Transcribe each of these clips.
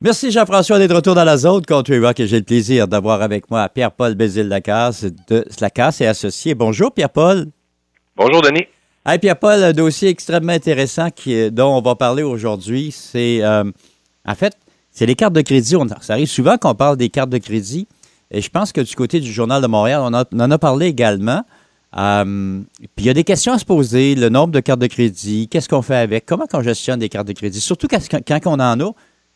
Merci Jean-François d'être de retour dans la zone Country Rock et j'ai le plaisir d'avoir avec moi Pierre-Paul Bézile-Lacasse de Lacasse et Associés. Bonjour Pierre-Paul. Bonjour Denis. Hey Pierre-Paul, un dossier extrêmement intéressant dont on va parler aujourd'hui, c'est en fait, c'est les cartes de crédit. Ça arrive souvent qu'on parle des cartes de crédit et je pense que du côté du Journal de Montréal, on en a parlé également. Puis il y a des questions à se poser, le nombre de cartes de crédit, qu'est-ce qu'on fait avec, comment on gestionne des cartes de crédit, surtout quand on en a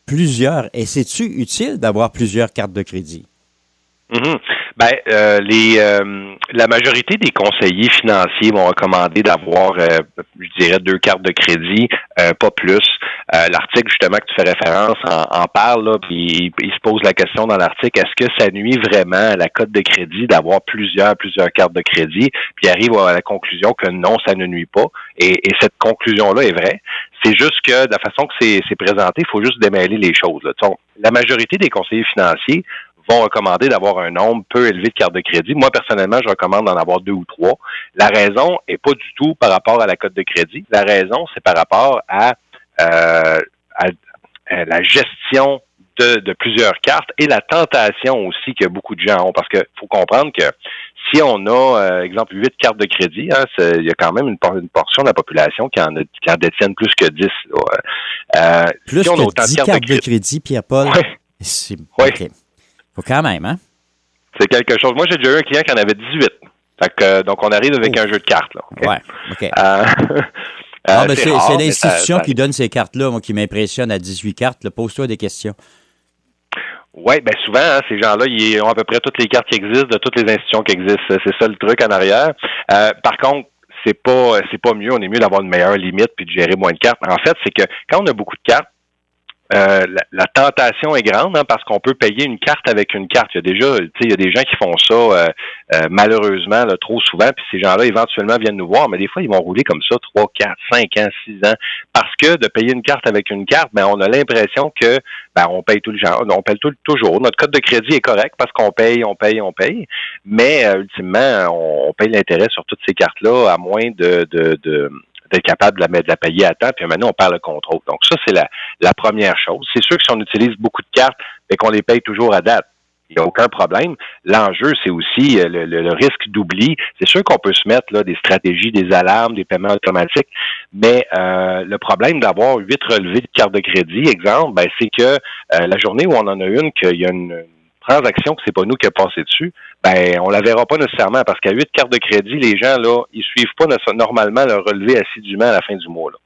plusieurs. Et c'est-tu utile d'avoir plusieurs cartes de crédit? Mm-hmm. La majorité des conseillers financiers vont recommander d'avoir, je dirais, 2 cartes de crédit, pas plus. L'article, justement, que tu fais référence en parle, là, puis il se pose la question dans l'article, est-ce que ça nuit vraiment à la cote de crédit d'avoir plusieurs cartes de crédit? Puis il arrive à la conclusion que non, ça ne nuit pas. Et cette conclusion-là est vraie. C'est juste que de la façon que c'est présenté, il faut juste démêler les choses. Là. La majorité des conseillers financiers vont recommander d'avoir un nombre peu élevé de cartes de crédit. Moi, personnellement, je recommande d'en avoir 2 ou 3. La raison est pas du tout par rapport à la cote de crédit. La raison, c'est par rapport à la gestion de plusieurs cartes et la tentation aussi que beaucoup de gens ont. Parce que faut comprendre que si on a, exemple, 8 cartes de crédit, il y a quand même une portion de la population qui en détiennent plus que 10. Plus si on que a autant 10 cartes de crédit, Pierre-Paul? Oui. OK. Faut quand même, hein? C'est quelque chose. Moi, j'ai déjà eu un client qui en avait 18. Fait que, donc, on arrive avec un jeu de cartes. Là, okay? Ouais, OK. C'est l'institution qui donne ces cartes-là, moi, qui m'impressionne à 18 cartes. Là. Pose-toi des questions. Oui, bien souvent, ces gens-là, ils ont à peu près toutes les cartes qui existent, de toutes les institutions qui existent. C'est ça le truc en arrière. Par contre, c'est pas mieux. On est mieux d'avoir une meilleure limite puis de gérer moins de cartes. En fait, c'est que quand on a beaucoup de cartes, la tentation est grande parce qu'on peut payer une carte avec une carte. Il y a des gens qui font ça malheureusement là, trop souvent, puis ces gens-là éventuellement viennent nous voir, mais des fois ils vont rouler comme ça 3, 4, 5 ans, 6 ans, parce que de payer une carte avec une carte, ben on a l'impression que on paye tout le genre, on paye toujours. Notre code de crédit est correct parce qu'on paye, mais ultimement on paye l'intérêt sur toutes ces cartes-là à moins d'être capable de la payer à temps, puis maintenant, on perd le contrôle. Donc, ça, c'est la première chose. C'est sûr que si on utilise beaucoup de cartes et qu'on les paye toujours à date, il n'y a aucun problème. L'enjeu, c'est aussi le risque d'oubli. C'est sûr qu'on peut se mettre là des stratégies, des alarmes, des paiements automatiques, mais le problème d'avoir 8 relevés de carte de crédit, exemple, c'est que la journée où on en a une, qu'il y a une transaction que c'est pas nous qui a passé dessus, on la verra pas nécessairement parce qu'à 8 cartes de crédit, les gens, là, ils suivent pas normalement le relevé assidûment à la fin du mois, là.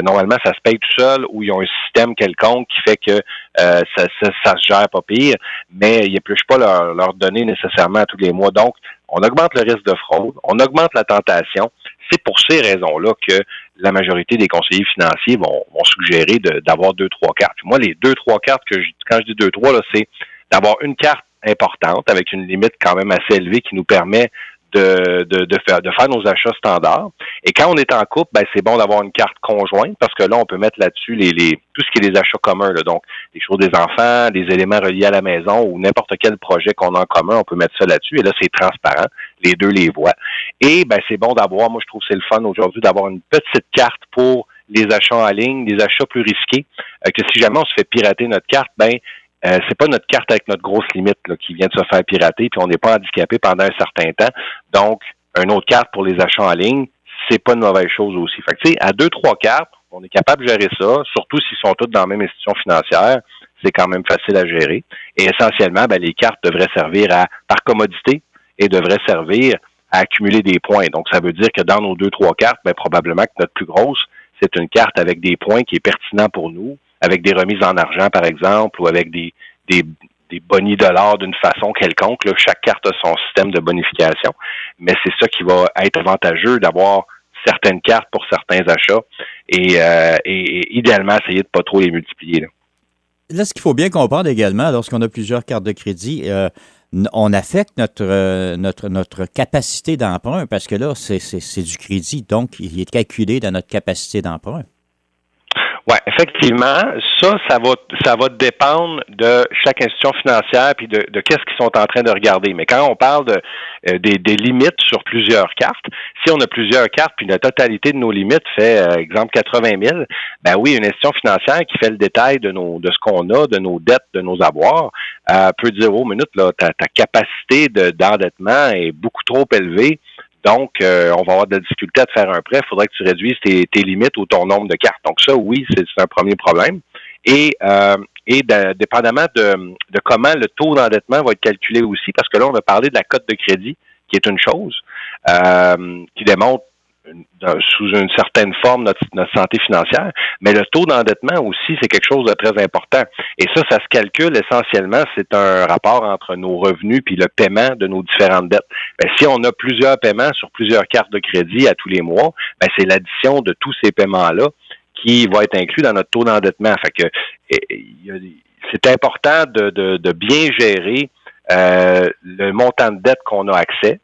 Normalement, ça se paye tout seul ou ils ont un système quelconque qui fait que ça se gère pas pire, mais ils n'épluchent pas leurs données nécessairement à tous les mois. Donc, on augmente le risque de fraude, on augmente la tentation. C'est pour ces raisons-là que la majorité des conseillers financiers vont suggérer d'avoir 2-3 cartes. Puis moi, les 2-3 cartes quand je dis 2-3, là, c'est d'avoir une carte importante avec une limite quand même assez élevée qui nous permet de faire nos achats standards. Et quand on est en couple, c'est bon d'avoir une carte conjointe parce que là, on peut mettre là-dessus tout ce qui est les achats communs. Là, donc, les choses des enfants, des éléments reliés à la maison ou n'importe quel projet qu'on a en commun, on peut mettre ça là-dessus. Et là, c'est transparent. Les deux les voient. Et c'est bon d'avoir, moi, je trouve que c'est le fun aujourd'hui d'avoir une petite carte pour les achats en ligne, des achats plus risqués, que si jamais on se fait pirater notre carte, c'est pas notre carte avec notre grosse limite là, qui vient de se faire pirater, puis on n'est pas handicapé pendant un certain temps. Donc, une autre carte pour les achats en ligne, c'est pas une mauvaise chose aussi. Fait que, tu sais, à 2-3 cartes, on est capable de gérer ça, surtout s'ils sont tous dans la même institution financière, c'est quand même facile à gérer. Et essentiellement, les cartes devraient servir par commodité et devraient servir à accumuler des points. Donc, ça veut dire que dans nos 2-3 cartes, probablement que notre plus grosse, c'est une carte avec des points qui est pertinent pour nous, avec des remises en argent, par exemple, ou avec des bonis de l'or d'une façon quelconque. Là, chaque carte a son système de bonification, mais c'est ça qui va être avantageux d'avoir certaines cartes pour certains achats et idéalement, essayer de pas trop les multiplier. Là, ce qu'il faut bien comprendre également, lorsqu'on a plusieurs cartes de crédit, on affecte notre capacité d'emprunt parce que là, c'est du crédit, donc il est calculé dans notre capacité d'emprunt. Ouais, effectivement, ça va dépendre de chaque institution financière puis de qu'est-ce qu'ils sont en train de regarder. Mais quand on parle des limites sur plusieurs cartes, si on a plusieurs cartes puis la totalité de nos limites fait, exemple, 80 000, ben oui, une institution financière qui fait le détail de ce qu'on a, de nos dettes, de nos avoirs, peut dire, oh, minute, là, ta capacité d'endettement est beaucoup trop élevée. Donc, on va avoir de la difficulté à te faire un prêt. Il faudrait que tu réduises tes limites ou ton nombre de cartes. Donc, ça, oui, c'est un premier problème. Et dépendamment de comment le taux d'endettement va être calculé aussi, parce que là, on a parlé de la cote de crédit, qui est une chose, qui démontre sous une certaine forme notre santé financière, mais le taux d'endettement aussi, c'est quelque chose de très important. Et ça se calcule essentiellement, c'est un rapport entre nos revenus puis le paiement de nos différentes dettes. Ben, si on a plusieurs paiements sur plusieurs cartes de crédit à tous les mois, ben, c'est l'addition de tous ces paiements-là qui va être inclus dans notre taux d'endettement. Fait que c'est important de bien gérer le montant de dette qu'on a accès.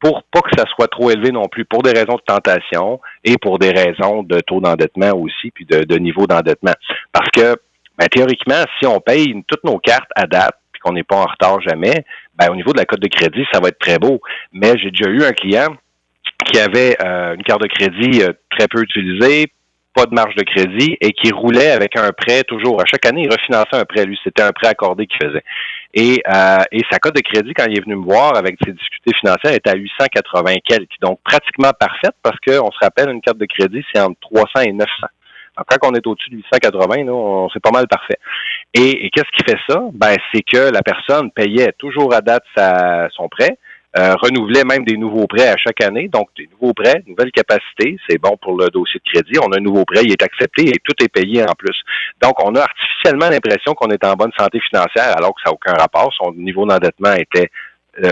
Pour pas que ça soit trop élevé non plus, pour des raisons de tentation et pour des raisons de taux d'endettement aussi, puis de niveau d'endettement. Parce que, ben, théoriquement, si on paye toutes nos cartes à date, puis qu'on n'est pas en retard jamais, ben, au niveau de la cote de crédit, ça va être très beau. Mais j'ai déjà eu un client qui avait une carte de crédit très peu utilisée, pas de marge de crédit et qui roulait avec un prêt toujours. À chaque année, il refinançait un prêt. Lui, c'était un prêt accordé qu'il faisait. Et sa cote de crédit, quand il est venu me voir avec ses difficultés financières, était à 880 quelques. Donc, pratiquement parfaite parce qu'on se rappelle, une carte de crédit, c'est entre 300 et 900. Donc, quand on est au-dessus de 880, là, c'est pas mal parfait. Et qu'est-ce qui fait ça? Ben, c'est que la personne payait toujours à date son prêt, renouvelait même des nouveaux prêts à chaque année. Donc, des nouveaux prêts, nouvelle capacité, c'est bon pour le dossier de crédit. On a un nouveau prêt, il est accepté et tout est payé en plus. Donc, on a artificiellement l'impression qu'on est en bonne santé financière alors que ça n'a aucun rapport. Son niveau d'endettement était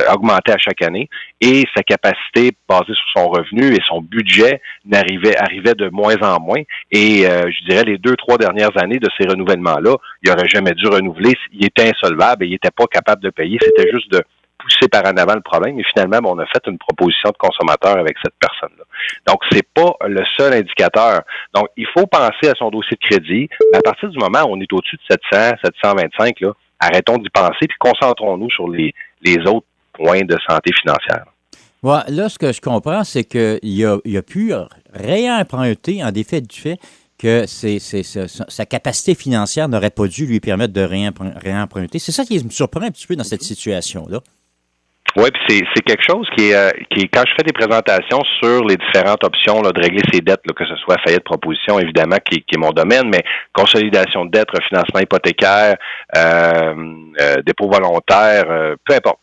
augmenté à chaque année et sa capacité basée sur son revenu et son budget arrivait de moins en moins. Et je dirais les 2-3 dernières années de ces renouvellements-là, il n'aurait jamais dû renouveler. Il était insolvable et il n'était pas capable de payer. C'était juste de pousser par en avant le problème et finalement, on a fait une proposition de consommateur avec cette personne-là. Donc, c'est pas le seul indicateur. Donc, il faut penser à son dossier de crédit. Mais à partir du moment où on est au-dessus de 700, 725, là, arrêtons d'y penser puis concentrons-nous sur les autres points de santé financière. Ouais, là, ce que je comprends, c'est qu'il a pu réemprunter en défait du fait que sa capacité financière n'aurait pas dû lui permettre de réemprunter. C'est ça qui me surprend un petit peu dans cette situation-là. Oui, puis c'est quelque chose qui est quand je fais des présentations sur les différentes options là, de régler ses dettes, là, que ce soit faillite proposition, évidemment, qui est mon domaine, mais consolidation de dettes, refinancement hypothécaire, dépôt volontaire, peu importe.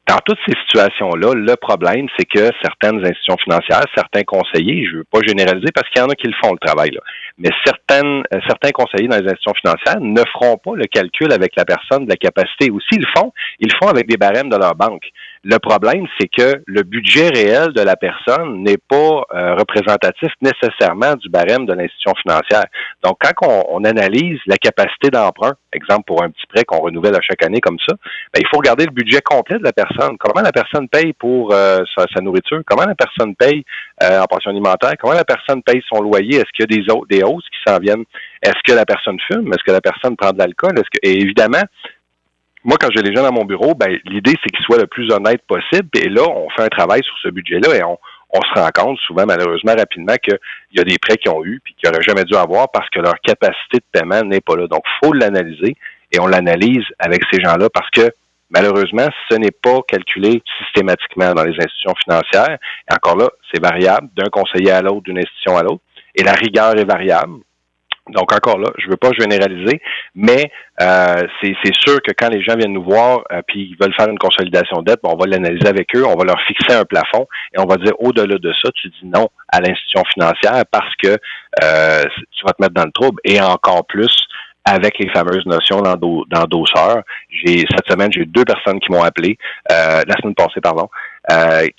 Dans toutes ces situations-là, le problème, c'est que certaines institutions financières, certains conseillers, je ne veux pas généraliser parce qu'il y en a qui le font le travail, là, mais certains conseillers dans les institutions financières ne feront pas le calcul avec la personne de la capacité. Ou s'ils le font, ils le font avec des barèmes de leur banque. Le problème, c'est que le budget réel de la personne n'est pas représentatif nécessairement du barème de l'institution financière. Donc, quand on analyse la capacité d'emprunt, exemple pour un petit prêt qu'on renouvelle à chaque année comme ça, ben, il faut regarder le budget complet de la personne. Comment la personne paye pour sa nourriture? Comment la personne paye en pension alimentaire? Comment la personne paye son loyer? Est-ce qu'il y a des hausses qui s'en viennent? Est-ce que la personne fume? Est-ce que la personne prend de l'alcool? Et évidemment, moi, quand j'ai les gens dans mon bureau, ben l'idée, c'est qu'ils soient le plus honnêtes possible. Et là, on fait un travail sur ce budget-là et on se rend compte souvent, malheureusement, rapidement, qu'il y a des prêts qu'ils ont eu puis qu'ils n'auraient jamais dû avoir parce que leur capacité de paiement n'est pas là. Donc, il faut l'analyser et on l'analyse avec ces gens-là parce que, malheureusement, ce n'est pas calculé systématiquement dans les institutions financières. Et encore là, c'est variable d'un conseiller à l'autre, d'une institution à l'autre. Et la rigueur est variable. Donc, encore là, je veux pas généraliser, mais c'est sûr que quand les gens viennent nous voir puis ils veulent faire une consolidation de dette, on va l'analyser avec eux, on va leur fixer un plafond et on va dire au-delà de ça, tu dis non à l'institution financière parce que tu vas te mettre dans le trouble et encore plus avec les fameuses notions d'endosseur. Cette semaine, j'ai 2 personnes qui m'ont appelé, la semaine passée, pardon,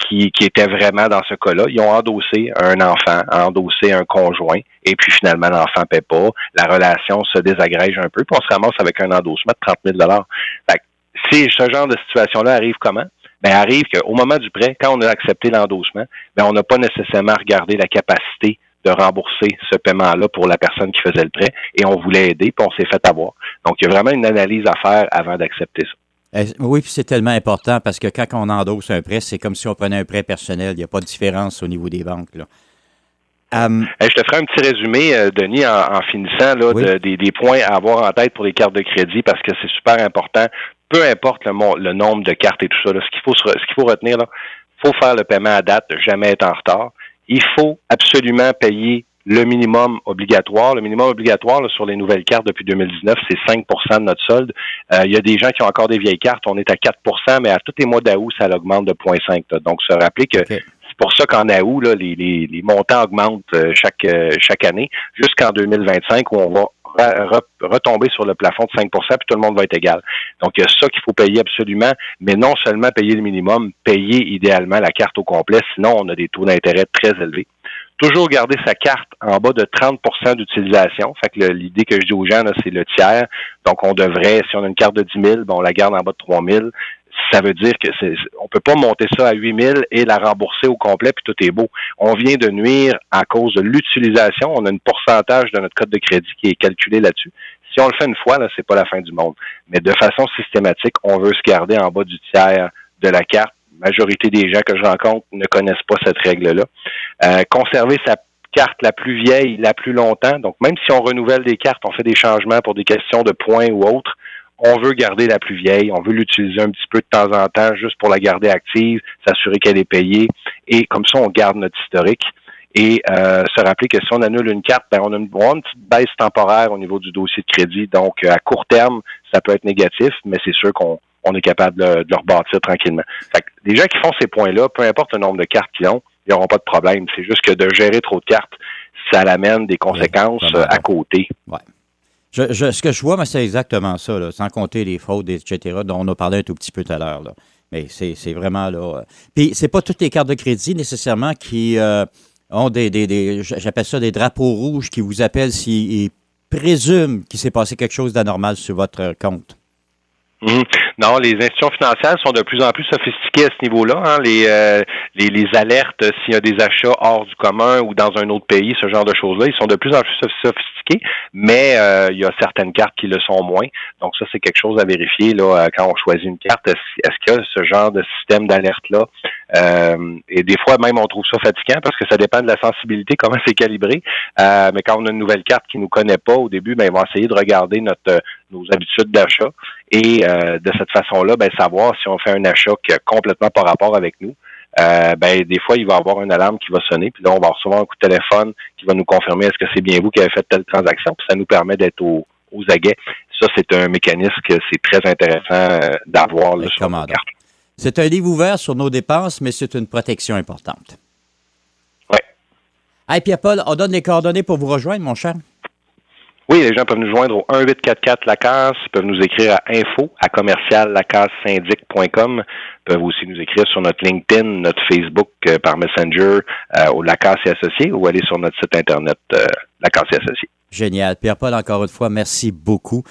qui étaient vraiment dans ce cas-là. Ils ont endossé un enfant, endossé un conjoint, et puis finalement, l'enfant ne paie pas. La relation se désagrège un peu, puis on se ramasse avec un endossement de 30 000 $. Fait que, si ce genre de situation-là arrive comment? Ben, arrive qu'au moment du prêt, quand on a accepté l'endossement, ben, on n'a pas nécessairement regardé la capacité de rembourser ce paiement-là pour la personne qui faisait le prêt et on voulait aider, puis on s'est fait avoir. Donc, il y a vraiment une analyse à faire avant d'accepter ça. Oui, puis c'est tellement important parce que quand on endosse un prêt, c'est comme si on prenait un prêt personnel. Il n'y a pas de différence au niveau des banques, là. Je te ferai un petit résumé, Denis, en finissant là, oui. des points à avoir en tête pour les cartes de crédit parce que c'est super important. Peu importe le nombre de cartes et tout ça, là, ce qu'il faut retenir, là, faut faire le paiement à date, jamais être en retard. Il faut absolument payer le minimum obligatoire. Le minimum obligatoire là, sur les nouvelles cartes depuis 2019, c'est 5 de notre solde. Il y a des gens qui ont encore des vieilles cartes, on est à 4 mais à tous les mois d'août, ça augmente de 0,5. Là. Donc, se rappeler que c'est pour ça qu'en août, là, les montants augmentent chaque année, jusqu'en 2025 où on va retomber sur le plafond de 5 puis tout le monde va être égal. Donc, il y a ça qu'il faut payer absolument, mais non seulement payer le minimum, payer idéalement la carte au complet, sinon on a des taux d'intérêt très élevés. Toujours garder sa carte en bas de 30 d'utilisation. Fait que l'idée que je dis aux gens, là, c'est le tiers. Donc, on devrait, si on a une carte de 10 000, on la garde en bas de 3 000. Ça veut dire que on peut pas monter ça à 8 000 et la rembourser au complet, puis tout est beau. On vient de nuire à cause de l'utilisation. On a un pourcentage de notre code de crédit qui est calculé là-dessus. Si on le fait une fois, là, c'est pas la fin du monde. Mais de façon systématique, on veut se garder en bas du tiers de la carte. La majorité des gens que je rencontre ne connaissent pas cette règle-là. Conserver sa carte la plus vieille, la plus longtemps. Donc, même si on renouvelle des cartes, on fait des changements pour des questions de points ou autres, on veut garder la plus vieille, on veut l'utiliser un petit peu de temps en temps juste pour la garder active, s'assurer qu'elle est payée, et comme ça, on garde notre historique. Et se rappeler que si on annule une carte, on a une petite baisse temporaire au niveau du dossier de crédit. Donc, à court terme, ça peut être négatif, mais c'est sûr qu'on est capable de le rebâtir tranquillement. Fait que les gens qui font ces points-là, peu importe le nombre de cartes qu'ils ont, ils n'auront pas de problème. C'est juste que de gérer trop de cartes, ça l'amène des conséquences à côté. Ouais. Ce que je vois, c'est exactement ça, là, sans compter les fraudes, etc., dont on a parlé un tout petit peu tout à l'heure. Là. Mais c'est vraiment là. Puis, c'est pas toutes les cartes de crédit nécessairement qui ont j'appelle ça des drapeaux rouges qui vous appellent s'ils présument qu'il s'est passé quelque chose d'anormal sur votre compte. Mmh. Non, les institutions financières sont de plus en plus sophistiquées à ce niveau-là. Hein. Les alertes s'il y a des achats hors du commun ou dans un autre pays, ce genre de choses-là, ils sont de plus en plus sophistiqués, mais il y a certaines cartes qui le sont moins. Donc ça, c'est quelque chose à vérifier là quand on choisit une carte. Est-ce qu'il y a ce genre de système d'alerte-là? Et des fois, même, on trouve ça fatigant parce que ça dépend de la sensibilité, comment c'est calibré. Mais quand on a une nouvelle carte qui nous connaît pas au début, ils vont essayer de regarder nos habitudes d'achat et de cette façon-là, savoir si on fait un achat qui a complètement pas rapport avec nous. Des fois, il va y avoir une alarme qui va sonner, puis là, on va recevoir un coup de téléphone qui va nous confirmer est-ce que c'est bien vous qui avez fait telle transaction, puis ça nous permet d'être aux aguets. Ça, c'est un mécanisme que c'est très intéressant d'avoir là, sur nos cartes. C'est un livre ouvert sur nos dépenses, mais c'est une protection importante. Oui. Hey, Pierre-Paul, on donne les coordonnées pour vous rejoindre, mon cher. Oui, les gens peuvent nous joindre au 1-844-LACASSE, ils peuvent nous écrire à info@commerciallacasseSyndic.com, ils peuvent aussi nous écrire sur notre LinkedIn, notre Facebook par Messenger, au Lacasse et Associés, ou aller sur notre site Internet Lacasse et Associés. Génial. Pierre-Paul, encore une fois, merci beaucoup.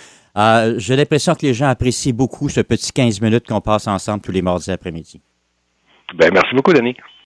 J'ai l'impression que les gens apprécient beaucoup ce petit 15 minutes qu'on passe ensemble tous les mardis après-midi. Merci beaucoup, Denis.